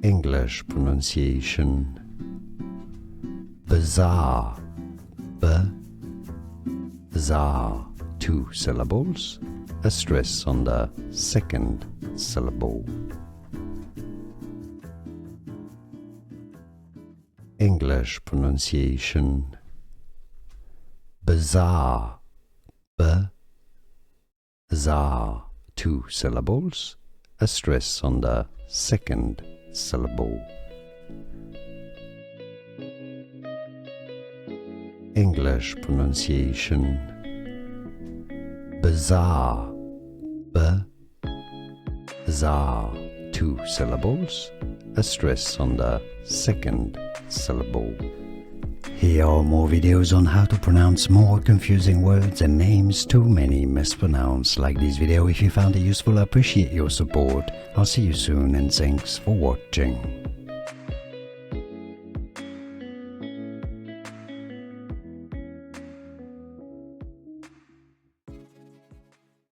English pronunciation. Bazaar. Bazaar. 2 syllables. A stress on the second syllable. English pronunciation. Bazaar. Bazaar. 2 syllables. A stress on the second syllable. English pronunciation. Bazaar. Bazaar. 2 syllables. A stress on the second syllable. Here are more videos on how to pronounce more confusing words and names too many mispronounced. Like this video if you found it useful. I appreciate your support. I'll see you soon and thanks for watching.